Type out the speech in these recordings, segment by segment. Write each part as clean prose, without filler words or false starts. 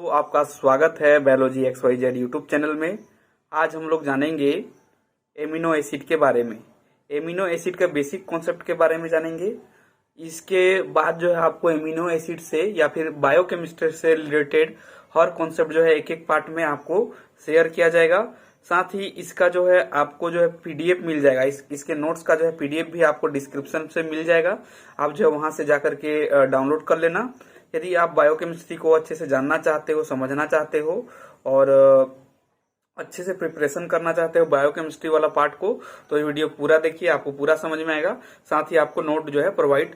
तो आपका स्वागत है बायोलॉजी XYZ यूट्यूब चैनल में। आज हम लोग जानेंगे एमिनो एसिड के बारे में। एमिनो एसिड का बेसिक कॉन्सेप्ट के बारे में जानेंगे। इसके बाद जो है आपको एमिनो एसिड से या फिर बायोकेमिस्ट्री से रिलेटेड हर कॉन्सेप्ट जो है एक एक पार्ट में आपको शेयर किया जाएगा। साथ ही इसका जो है आपको जो है पीडीएफ मिल जाएगा। इसके नोट्स का जो है पीडीएफ भी आपको डिस्क्रिप्शन से मिल जाएगा। आप जो है वहां से जाकर के डाउनलोड कर लेना। यदि आप बायोकेमिस्ट्री को अच्छे से जानना चाहते हो, समझना चाहते हो और अच्छे से प्रिपरेशन करना चाहते हो बायोकेमिस्ट्री वाला पार्ट को, तो ये वीडियो पूरा देखिए, आपको पूरा समझ में आएगा। साथ ही आपको नोट जो है प्रोवाइड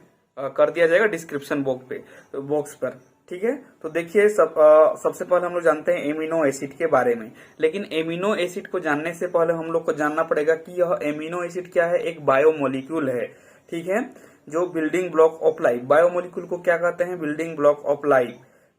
कर दिया जाएगा डिस्क्रिप्शन बॉक्स पर। ठीक है, तो देखिए सबसे पहले हम लोग जानते हैं एमिनो एसिड के बारे में। लेकिन एमिनो एसिड को जानने से पहले हम लोग को जानना पड़ेगा कि यह एमिनो एसिड क्या है। एक बायोमोलिक्यूल है, ठीक है, जो building block of life. Biomolecule को क्या कहते हैं? बिल्डिंग ब्लॉक ऑफ लाइफ,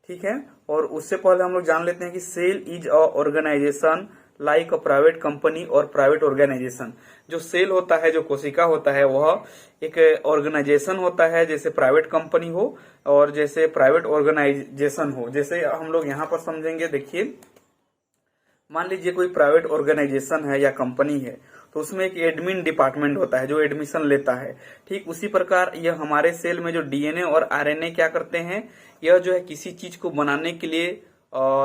ठीक है। और उससे पहले हम लोग जान लेते हैं कि cell is a organisation like a private company और प्राइवेट ऑर्गेनाइजेशन। जो सेल होता है, जो कोशिका होता है, वह एक ऑर्गेनाइजेशन होता है, जैसे प्राइवेट कंपनी हो और जैसे प्राइवेट ऑर्गेनाइजेशन हो। जैसे हम लोग यहाँ पर समझेंगे, देखिए मान लीजिए कोई प्राइवेट ऑर्गेनाइजेशन है या कंपनी है, तो उसमें एक एडमिन डिपार्टमेंट होता है जो एडमिशन लेता है। ठीक उसी प्रकार यह हमारे सेल में जो डीएनए और आरएनए क्या करते हैं, यह जो है किसी चीज को बनाने के लिए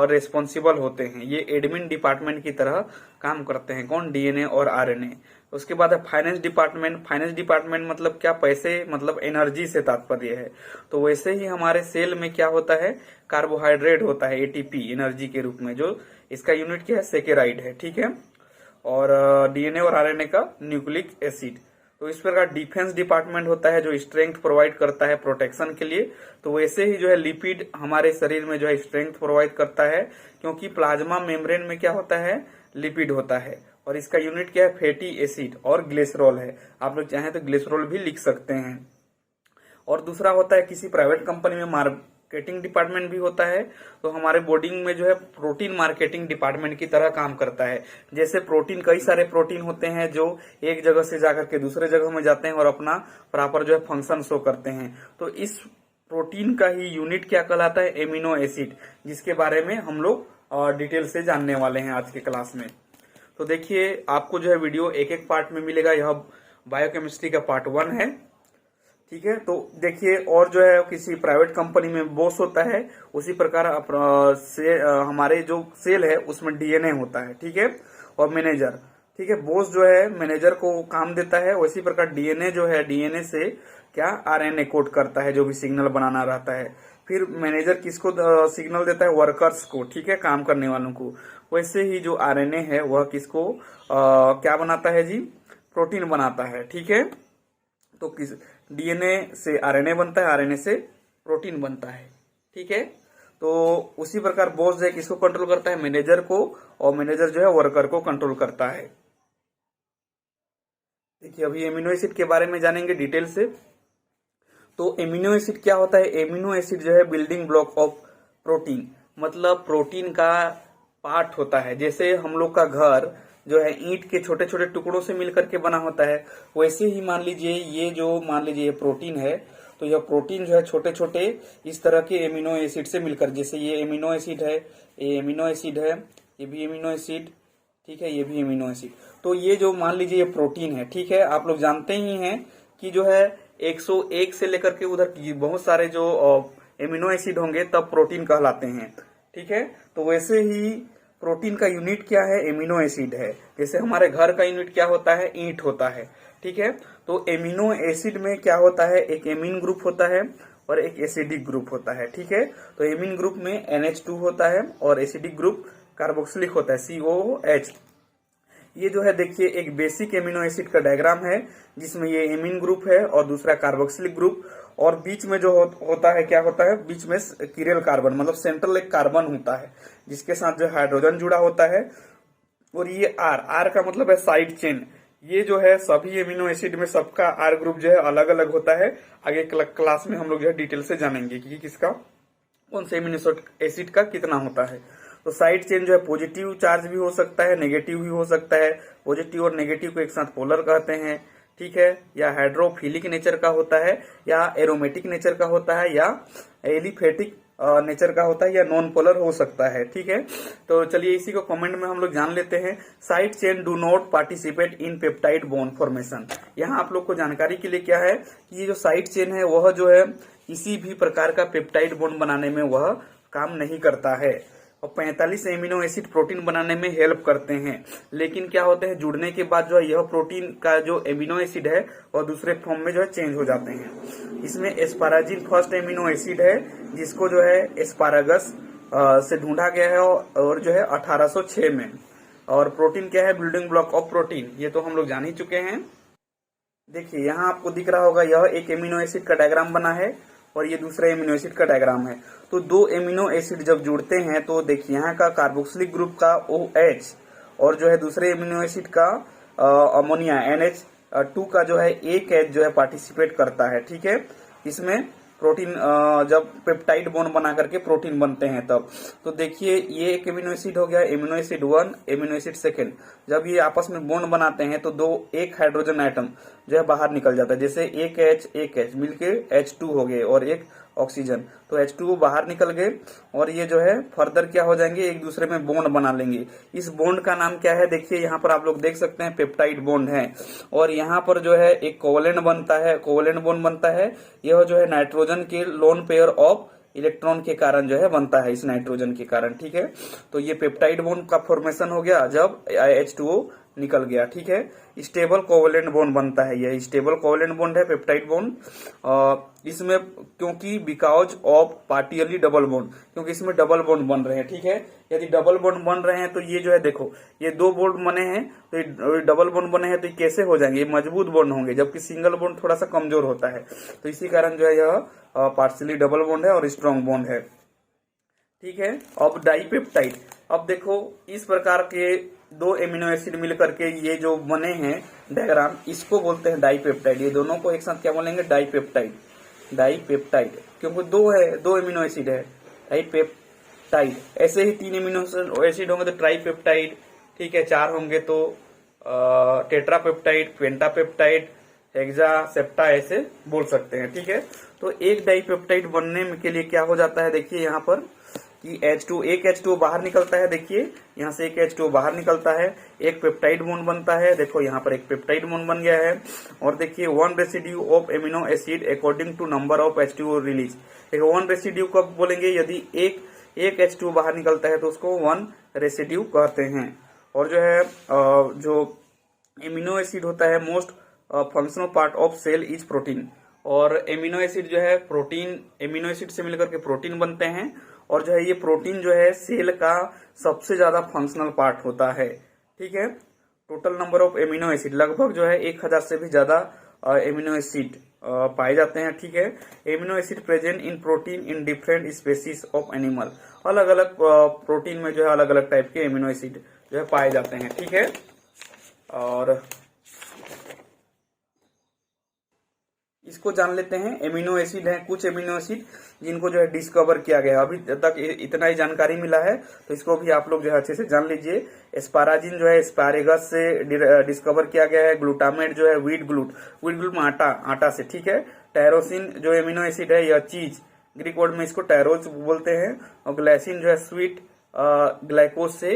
रेस्पॉन्सिबल होते हैं। ये एडमिन डिपार्टमेंट की तरह काम करते हैं। कौन? डीएनए और आरएनए। उसके बाद है फाइनेंस डिपार्टमेंट। फाइनेंस डिपार्टमेंट मतलब क्या? पैसे, मतलब एनर्जी से तात्पर्य है। तो वैसे ही हमारे सेल में क्या होता है? कार्बोहाइड्रेट होता है, एटीपी, एनर्जी के रूप में, जो इसका यूनिट क्या है? सेकेराइड है, ठीक है। और डीएनए और आरएनए का न्यूक्लिक एसिड। तो इस प्रकार डिफेंस डिपार्टमेंट होता है जो स्ट्रेंथ प्रोवाइड करता है प्रोटेक्शन के लिए। तो वैसे ही जो है लिपिड हमारे शरीर में जो है स्ट्रेंथ प्रोवाइड करता है, क्योंकि प्लाज्मा मेम्ब्रेन में क्या होता है? लिपिड होता है। और इसका यूनिट क्या है? फैटी एसिड और ग्लिसरॉल है। आप लोग चाहें तो ग्लिसरॉल भी लिख सकते हैं। और दूसरा होता है किसी प्राइवेट कंपनी में मार्केटिंग डिपार्टमेंट भी होता है। तो हमारे बॉडी में जो है प्रोटीन मार्केटिंग डिपार्टमेंट की तरह काम करता है। जैसे प्रोटीन, कई सारे प्रोटीन होते हैं जो एक जगह से जाकर के दूसरे जगह में जाते हैं और अपना प्रॉपर जो है फंक्शन शो करते हैं। तो इस प्रोटीन का ही यूनिट क्या कहलाता है? एमिनो एसिड, जिसके बारे में हम लोग डिटेल से जानने वाले हैं आज के क्लास में। तो देखिए आपको जो है वीडियो एक एक पार्ट में मिलेगा। यह बायोकेमिस्ट्री का पार्ट 1 है, ठीक है। तो देखिए, और जो है किसी प्राइवेट कंपनी में बॉस होता है, उसी प्रकार हमारे जो सेल है उसमें डीएनए होता है, ठीक है, और मैनेजर, ठीक है। बॉस जो है मैनेजर को काम देता है, उसी प्रकार डीएनए जो है डीएनए से क्या? आरएनए कोड करता है, जो भी सिग्नल बनाना रहता है। फिर मैनेजर किसको सिग्नल देता है? वर्कर्स को, ठीक है, काम करने वालों को। वैसे ही जो आरएनए है वह किसको क्या बनाता है जी? प्रोटीन बनाता है, ठीक है। तो किस डीएनए से आरएनए बनता है, आरएनए से प्रोटीन बनता है, ठीक है। तो उसी प्रकार बॉस जो है किसको कंट्रोल करता है? मैनेजर को, और मैनेजर जो है वर्कर को कंट्रोल करता है। देखिए अभी एमिनो एसिड के बारे में जानेंगे डिटेल से। तो एमिनो एसिड क्या होता है? एमिनो एसिड जो है बिल्डिंग ब्लॉक ऑफ प्रोटीन, मतलब प्रोटीन का पार्ट होता है। जैसे हम लोग का घर जो है ईंट के छोटे छोटे टुकड़ों से मिलकर के बना होता है, वैसे ही मान लीजिए ये प्रोटीन है, तो यह प्रोटीन जो है छोटे छोटे इस तरह के एमिनो एसिड से मिलकर, जैसे ये एमिनो एसिड है, ये एमिनो एसिड है, ये भी एमिनो एसिड, ठीक है, ये भी एमिनो एसिड। तो ये जो मान लीजिए ये प्रोटीन है, ठीक है। आप लोग जानते ही हैं कि जो है 101 से लेकर के उधर बहुत सारे जो एमिनो एसिड होंगे तब प्रोटीन कहलाते हैं, ठीक है। तो वैसे ही प्रोटीन का यूनिट क्या है? एमिनो एसिड है। जैसे हमारे घर का यूनिट क्या होता है? ईंट होता है, ठीक है। तो एमिनो एसिड में क्या होता है? एक एमिन ग्रुप होता है और एक एसिडिक ग्रुप होता है, ठीक है। तो एमिन ग्रुप में NH2 होता है और एसिडिक ग्रुप कार्बोक्सिलिक होता है, COOH। ये जो है देखिए एक बेसिक एमिनो एसिड का डायग्राम है, जिसमें ये एमिन ग्रुप है और दूसरा कार्बोक्सिलिक ग्रुप, और बीच में जो होता है क्या होता है? बीच में किरेल कार्बन, मतलब सेंट्रल एक कार्बन होता है जिसके साथ जो हाइड्रोजन जुड़ा होता है। और ये आर का मतलब है साइड चेन। ये जो है सभी एमिनो एसिड में सबका आर ग्रुप जो है अलग अलग होता है। आगे क्लास में हम लोग जो है डिटेल से जानेंगे कि किसका, कौन से एमिनो एसिड का कितना होता है। तो साइड चेन जो है पॉजिटिव चार्ज भी हो सकता है, नेगेटिव भी हो सकता है। पॉजिटिव और नेगेटिव को एक साथ पोलर कहते हैं, ठीक है। या हाइड्रोफिलिक नेचर का होता है, या एरोमेटिक नेचर का होता है, या एलिफेटिक नेचर का होता है या नॉन पोलर हो सकता है। ठीक है, तो चलिए इसी को कमेंट में हम लोग जान लेते हैं। Side chain do not participate in peptide bond formation. यहाँ आप लोग को जानकारी के लिए क्या है कि ये जो साइड चेन है वह जो है किसी भी प्रकार का पेप्टाइड बॉन्ड बनाने में वह काम नहीं करता है। और 45 एमिनो एसिड प्रोटीन बनाने में हेल्प करते हैं, लेकिन क्या होते हैं जुड़ने के बाद जो है यह प्रोटीन का जो एमिनो एसिड है वह दूसरे फॉर्म में जो है चेंज हो जाते हैं। इसमें एस्पाराजिन फर्स्ट एमिनो एसिड है, जिसको जो है एस्पारागस से ढूंढा गया है और जो है 1806 में। और प्रोटीन क्या है, बिल्डिंग ब्लॉक ऑफ प्रोटीन, ये तो हम लोग जान ही चुके हैं। देखिए यहाँ आपको दिख रहा होगा, यह एक एमिनो एसिड का डायग्राम बना है और ये दूसरा एमिनो एसिड का डायग्राम है। तो दो एमिनो एसिड जब जुड़ते हैं तो देखिए यहाँ का कार्बोक्सिलिक ग्रुप का OH और जो है दूसरे एमिनो एसिड का अमोनिया NH2 का जो है एक H जो है पार्टिसिपेट करता है। ठीक है, इसमें प्रोटीन जब पेप्टाइड बॉन्ड बना करके प्रोटीन बनते हैं तब। तो देखिए ये एक एमिनो एसिड हो गया, amino acid 1, amino acid second. जब ये आपस में बॉन्ड बनाते हैं तो एक हाइड्रोजन आइटम जो है बाहर निकल जाता है, जैसे एक H मिलके H2 हो गए और एक ऑक्सीजन, तो H2 बाहर निकल गए और ये जो है फर्दर क्या हो जाएंगे, एक दूसरे में बॉन्ड बना लेंगे। इस बॉन्ड का नाम क्या है, देखिए यहाँ पर आप लोग देख सकते हैं पेप्टाइड बॉन्ड है। और यहाँ पर जो है एक कोवेलेंट बनता है, कोवेलेंट बॉन्ड बनता है। यह जो है नाइट्रोजन के लोन पेयर ऑफ इलेक्ट्रॉन के कारण जो है बनता है, इस नाइट्रोजन के कारण। ठीक है, तो ये पेप्टाइड बॉन्ड का फॉर्मेशन हो गया जब H2O निकल गया। ठीक है, स्टेबल कोवेलेंट बॉन्ड बनता है, यह स्टेबल कोवेलेंट बॉन्ड है पेप्टाइड बॉन्ड। इसमें क्योंकि बिकॉज ऑफ पार्टियली डबल बॉन्ड, क्योंकि इसमें डबल बॉन्ड बन रहे हैं। ठीक है, यदि डबल बॉन्ड बन रहे हैं तो ये जो है देखो, ये दो बॉन्ड बने हैं तो ये डबल बॉन्ड बने हैं तो ये कैसे हो जाएंगे, ये मजबूत बॉन्ड होंगे, जबकि सिंगल बॉन्ड थोड़ा सा कमजोर होता है। तो इसी कारण जो है यह पार्शियली डबल बॉन्ड है और स्ट्रॉन्ग बॉन्ड है। ठीक है, अब डाइपेप्टाइड, अब देखो इस प्रकार के दो एमिनो एसिड मिल करके ये जो बने हैं डायग्राम, इसको बोलते हैं डाइपेप्टाइड। ये दोनों को एक साथ क्या बोलेंगे, डाइपेप्टाइड। डाइपेप्टाइड क्योंकि दो एमिनो एसिड है, डाइपेप्टाइड। ऐसे ही 3 एमिनो एसिड होंगे तो ट्राइपेप्टाइड। ठीक है, 4 होंगे तो टेट्रापेप्टाइड, पेंटापेप्टाइड, हेक्सा, सेप्टा, ऐसे बोल सकते हैं। ठीक है, तो एक डाइपेप्टाइड बनने के लिए क्या हो जाता है, देखिए यहाँ पर कि एक H2O बाहर निकलता है। देखिए यहाँ से एक H2O बाहर निकलता है, एक पेप्टाइड बॉन्ड बनता है। देखो यहाँ पर एक पेप्टाइड बॉन्ड बन गया है। और देखिए 1 residue of amino acid according to number of H2O release. देखो 1 रेसिड्यू कब बोलेंगे, यदि एक H2O बाहर निकलता है तो उसको 1 रेसिड्यू कहते हैं। और जो है जो एमिनो एसिड होता है most functional part of cell is protein. और एमिनो एसिड जो है प्रोटीन, एमिनो एसिड से मिलकर के प्रोटीन बनते हैं। और जो है ये प्रोटीन जो है सेल का सबसे ज्यादा फंक्शनल पार्ट होता है। ठीक है, total number of amino acid लगभग जो है 1000 से भी ज्यादा एमिनो एसिड पाए जाते हैं। ठीक है, amino acid present in protein in different species of animal. अलग अलग प्रोटीन में जो है अलग अलग टाइप के एमिनो एसिड जो है पाए जाते हैं। ठीक है, और इसको जान लेते हैं। एमिनो एसिड है, कुछ एमिनो एसिड जिनको जो है डिस्कवर किया गया, अभी तक इतना ही जानकारी मिला है, तो इसको भी आप लोग जो है अच्छे से जान लीजिए। एस्पाराजिन जो है एस्पारेगस से डिस्कवर किया गया है। ग्लूटामेट जो है व्हीट ग्लूट में आटा से। ठीक है, टायरोसिन जो एमिनो एसिड है यह चीज, ग्रीक वर्ड में इसको टायरोज बोलते हैं। और ग्लाइसिन जो है स्वीट ग्लाइकोज से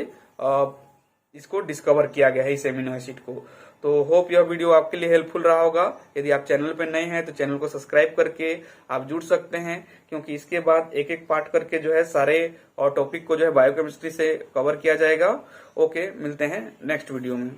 इसको डिस्कवर किया गया है, इस एमिनो एसिड को। तो होप यह वीडियो आपके लिए हेल्पफुल रहा होगा। यदि आप चैनल पर नए हैं तो चैनल को सब्सक्राइब करके आप जुड़ सकते हैं, क्योंकि इसके बाद एक एक पार्ट करके जो है सारे और टॉपिक को जो है बायोकेमिस्ट्री से कवर किया जाएगा। ओके, मिलते हैं नेक्स्ट वीडियो में।